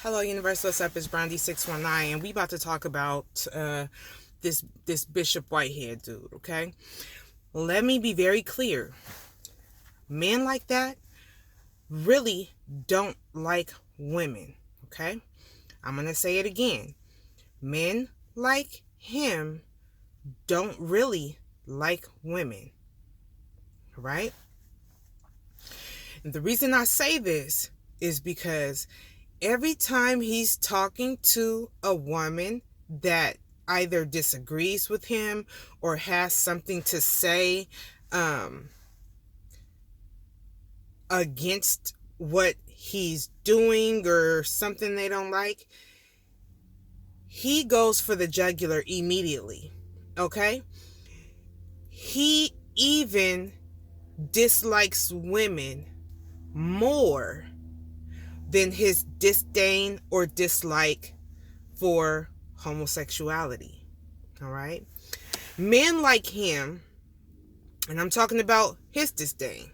Hello, Universe. What's up? It's Brandy619, and we about to talk about this Bishop Whitehead dude. Okay, let me be very clear. Men like that really don't like women. Okay, I'm gonna say it again. Men like him don't really like women. Right? And the reason I say this is because every time he's talking to a woman that either disagrees with him or has something to say against what he's doing or something they don't like, he goes for the jugular immediately. Okay? He even dislikes women more than his disdain or dislike for homosexuality. All right? Men like him, and I'm talking about his disdain,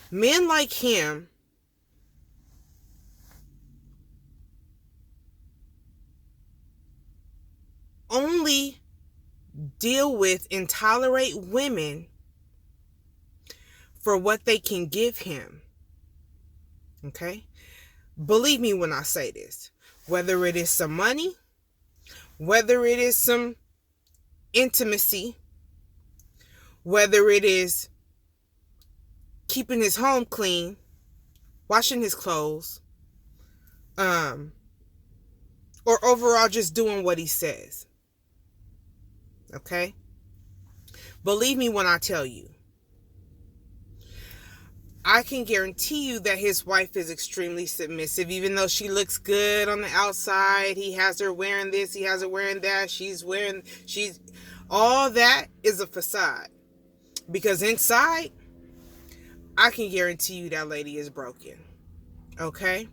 men like him only deal with and tolerate women for what they can give him. Okay? Believe me when I say this. Whether it is some money, whether it is some intimacy, whether it is keeping his home clean, washing his clothes, or overall just doing what he says. Okay? Believe me when I tell you. I can guarantee you that his wife is extremely submissive, even though she looks good on the outside. He has her wearing this, he has her wearing that, all that is a facade. Because inside, I can guarantee you that lady is broken. Okay?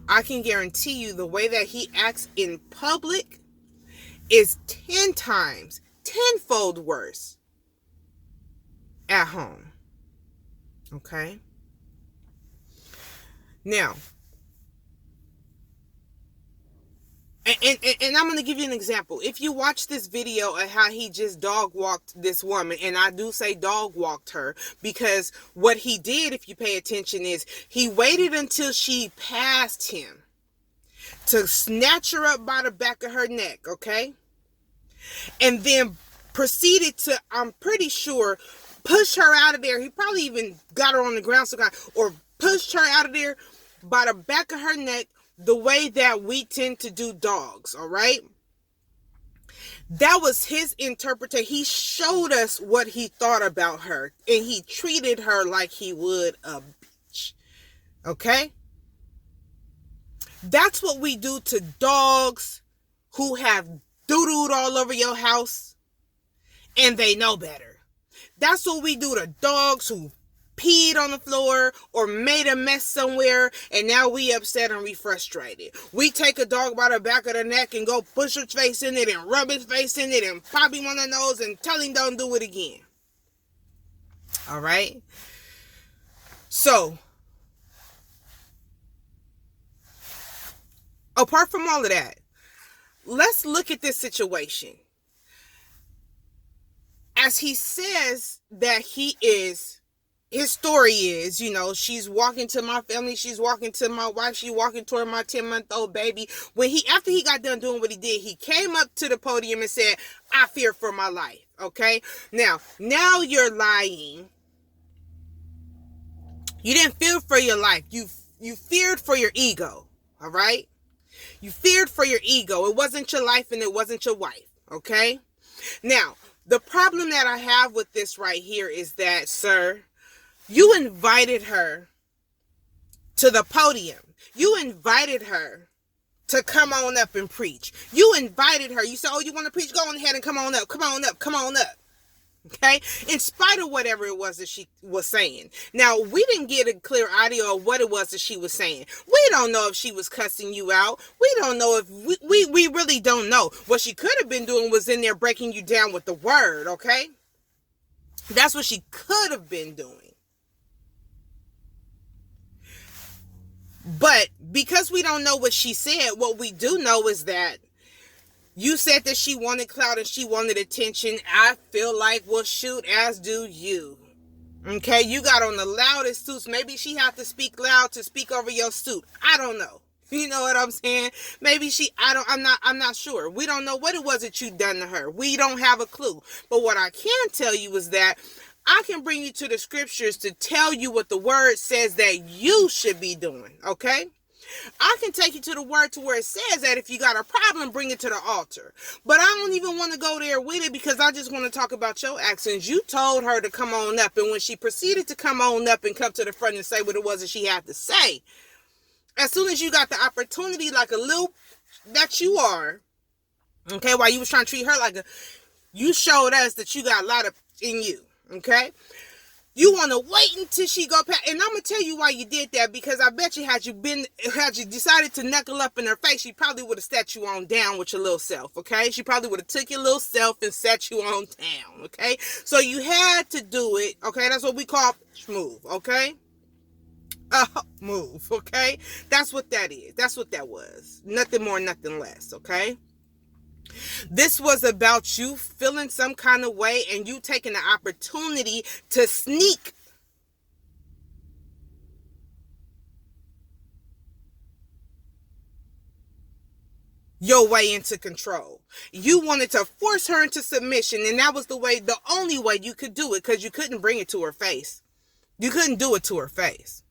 I can guarantee you the way that he acts in public is 10 times, tenfold worse at home. Okay? Now, and I'm going to give you an example. If you watch this video of how he just dog walked this woman, and I do say dog walked her, because what he did, if you pay attention, is he waited until she passed him to snatch her up by the back of her neck, okay? And then proceeded to, I'm pretty sure, push her out of there. He probably even got her on the ground or pushed her out of there by the back of her neck, the way that we tend to do dogs, all right? That was his interpretation. He showed us what he thought about her, and he treated her like he would a bitch, okay? That's what we do to dogs who have doo-dooed all over your house, and they know better. That's what we do to dogs who peed on the floor or made a mess somewhere, and now we upset and we frustrated. We take a dog by the back of the neck and go push his face in it and rub his face in it and pop him on the nose and tell him don't do it again. All right? So, apart from all of that, let's look at this situation. As he says that his story is, she's walking to my family, she's walking to my wife, she's walking toward my 10-month-old baby. After he got done doing what he did, he came up to the podium and said, I fear for my life, okay? Now you're lying. You didn't fear for your life. You feared for your ego, all right? You feared for your ego. It wasn't your life and it wasn't your wife, okay? Now, the problem that I have with this right here is that, sir, you invited her to the podium. You invited her to come on up and preach. You invited her. You said, oh, you want to preach? Go on ahead and come on up. Come on up. Come on up. Okay? In spite of whatever it was that she was saying. Now, we didn't get a clear audio of what it was that she was saying. We don't know if she was cussing you out. We don't know if we really don't know. What she could have been doing was in there breaking you down with the word, okay? That's what she could have been doing. But because we don't know what she said, what we do know is that you said that she wanted clout and she wanted attention. I feel like, well, shoot, as do you. Okay, you got on the loudest suits. Maybe she had to speak loud to speak over your suit. I don't know. You know what I'm saying? Maybe I'm not sure. We don't know what it was that you done to her. We don't have a clue. But what I can tell you is that I can bring you to the scriptures to tell you what the word says that you should be doing. Okay? I can take you to the word to where it says that if you got a problem, bring it to the altar. But I don't even want to go there with it because I just want to talk about your actions. You told her to come on up, and when she proceeded to come on up and come to the front and say what it was that she had to say, as soon as you got the opportunity, like a little that you are, okay, while you was trying to treat her like you showed us that you got a lot of in you, okay? You want to wait until she go past, and I'm gonna tell you why you did that, because I bet you had you decided to knuckle up in her face, she probably would have set you on down with your little self, okay? She probably would have took your little self and set you on down, okay? So you had to do it, okay? That's what we call move, okay? Move, okay? That's what that is. That's what that was. Nothing more, nothing less, okay? This was about you feeling some kind of way and you taking the opportunity to sneak your way into control. You wanted to force her into submission, and that was the only way you could do it, because you couldn't bring it to her face. You couldn't do it to her face.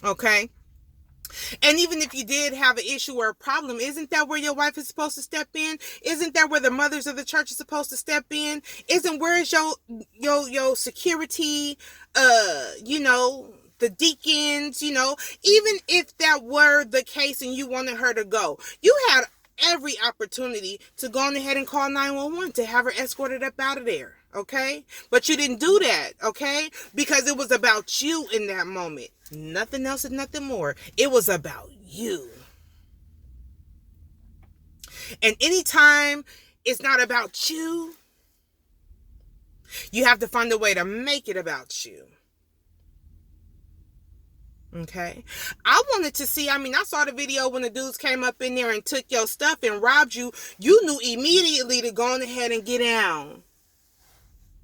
Okay? And even if you did have an issue or a problem, isn't that where your wife is supposed to step in? Isn't that where the mothers of the church are supposed to step in? Isn't where's your security, the deacons, even if that were the case and you wanted her to go, you had every opportunity to go on ahead and call 911 to have her escorted up out of there. Okay? But you didn't do that, okay? Because it was about you in that moment. Nothing else and nothing more. It was about you. And anytime it's not about you, you have to find a way to make it about you. Okay? I wanted to see, I saw the video when the dudes came up in there and took your stuff and robbed you. You knew immediately to go on ahead and get down.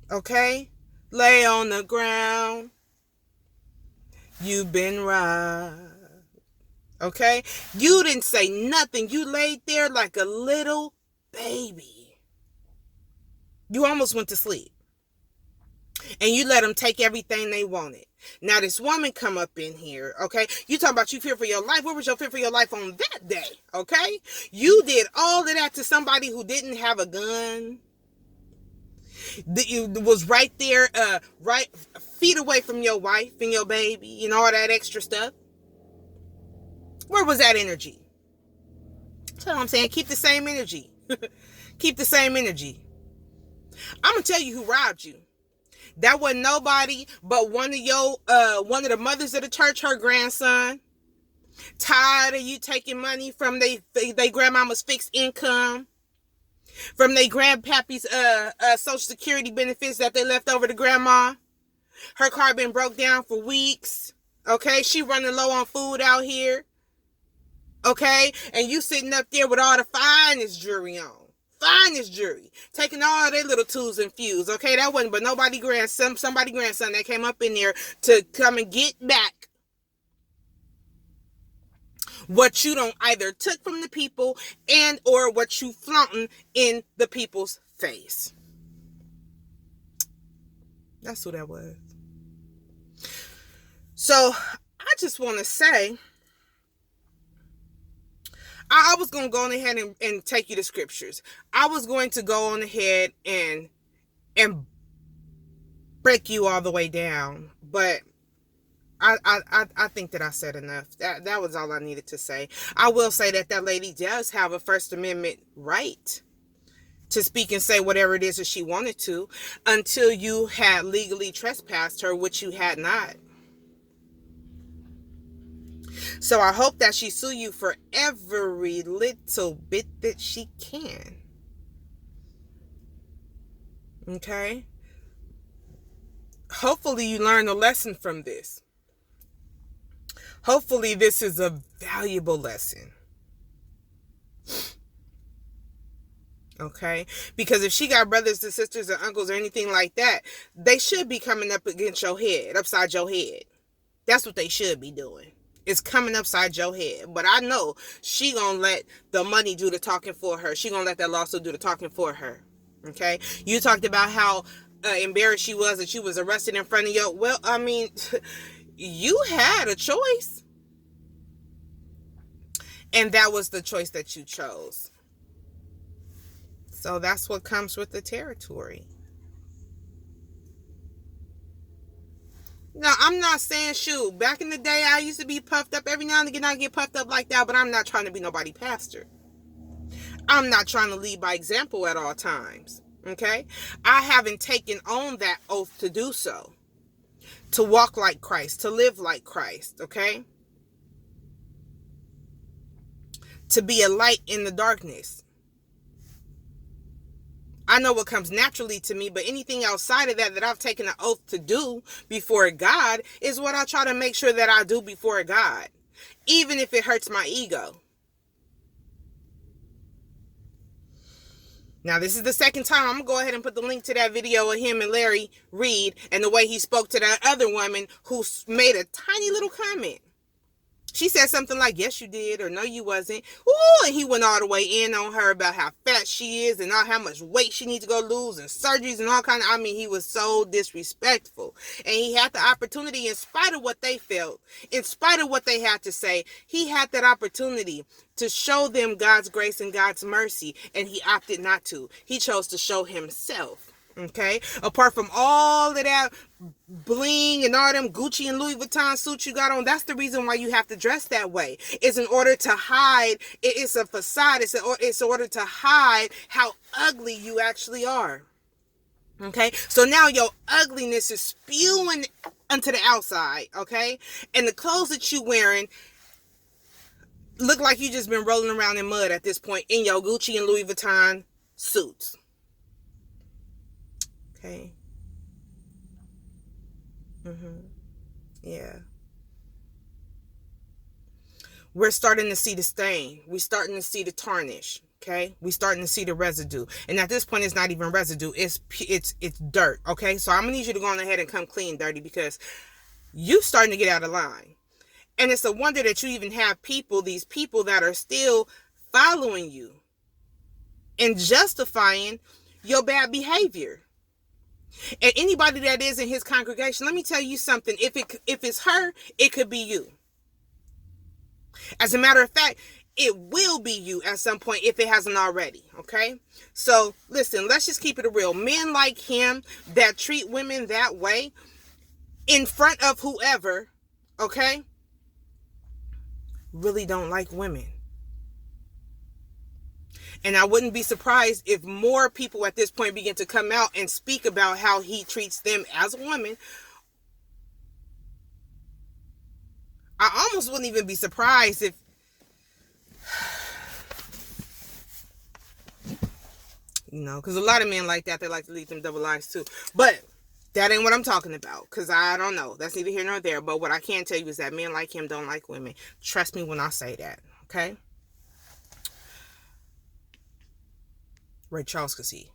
Okay? Lay on the ground. You've been robbed. Okay? You didn't say nothing. You laid there like a little baby. You almost went to sleep. And you let them take everything they wanted. Now this woman come up in here, okay? You talking about you fear for your life. Where was your fear for your life on that day, okay? You did all of that to somebody who didn't have a gun. You was right there, right feet away from your wife and your baby and all that extra stuff. Where was that energy? That's what I'm saying. Keep the same energy. Keep the same energy. I'm gonna tell you who robbed you. That wasn't nobody but one of the mothers of the church, her grandson. Tired of you taking money from they grandmama's fixed income, from their grandpappy's social security benefits that they left over to grandma. Her car been broke down for weeks. Okay, she running low on food out here. Okay, and you sitting up there with all the finest jewelry on. Finest jewelry. Taking all their little tools and fuse. Okay, that wasn't but somebody grandson that came up in there to come and get back what you don't either took from the people and or what you flaunting in the people's face. That's who that was. So I just want to say, I was going to go on ahead and take you to scriptures. I was going to go on ahead and break you all the way down, but I think that I said enough. That was all I needed to say. I will say that lady does have a First Amendment right to speak and say whatever it is that she wanted to, until you had legally trespassed her, which you had not. So I hope that she sue you for every little bit that she can. Okay? Hopefully you learn a lesson from this. Hopefully this is a valuable lesson. Okay? Because if she got brothers and sisters or uncles or anything like that, they should be coming up against your head, upside your head. That's what they should be doing. It's coming upside your head. But I know she gonna let the money do the talking for her. She gonna let that lawsuit do the talking for her. Okay? You talked about how embarrassed she was that she was arrested in front of you. Well, I mean, you had a choice. And that was the choice that you chose. So that's what comes with the territory. Now, I'm not saying, shoot, back in the day, I used to be puffed up. Every now and again, I get puffed up like that, but I'm not trying to be nobody pastor. I'm not trying to lead by example at all times. Okay? I haven't taken on that oath to do so. To walk like Christ, to live like Christ. Okay? To be a light in the darkness. I know what comes naturally to me, but anything outside of that I've taken an oath to do before God is what I try to make sure that I do before God, even if it hurts my ego. Now, this is the second time. I'm going to go ahead and put the link to that video of him and Larry Reed and the way he spoke to that other woman who made a tiny little comment. She said something like, yes, you did, or no, you wasn't. Ooh, and he went all the way in on her about how fat she is and how much weight she needs to go lose and surgeries and all kind of, I mean, he was so disrespectful. And he had the opportunity, in spite of what they felt, in spite of what they had to say, he had that opportunity to show them God's grace and God's mercy, and he opted not to. He chose to show himself. Okay, apart from all of that bling and all them Gucci and Louis Vuitton suits you got on, that's the reason why you have to dress that way. It's in order to hide. It's a facade. It's in order to hide how ugly you actually are. Okay, so now your ugliness is spewing onto the outside. Okay, and the clothes that you wearing look like you just been rolling around in mud at this point in your Gucci and Louis Vuitton suits. Okay. Yeah. We're starting to see the stain. We're starting to see the tarnish. Okay. We're starting to see the residue. And at this point, it's not even residue. It's dirt. Okay. So I'm going to need you to go on ahead and come clean, dirty, because you're starting to get out of line. And it's a wonder that you even have these people that are still following you and justifying your bad behavior. And anybody that is in his congregation, let me tell you something. If it's her, it could be you. As a matter of fact, it will be you at some point if it hasn't already. Okay? So, listen, let's just keep it real. Men like him that treat women that way in front of whoever, okay, really don't like women. And I wouldn't be surprised if more people at this point begin to come out and speak about how he treats them as a woman. I almost wouldn't even be surprised if, because a lot of men like that, they like to lead them double lives too. But that ain't what I'm talking about, because I don't know. That's neither here nor there. But what I can tell you is that men like him don't like women. Trust me when I say that, okay? Ray Charles could see.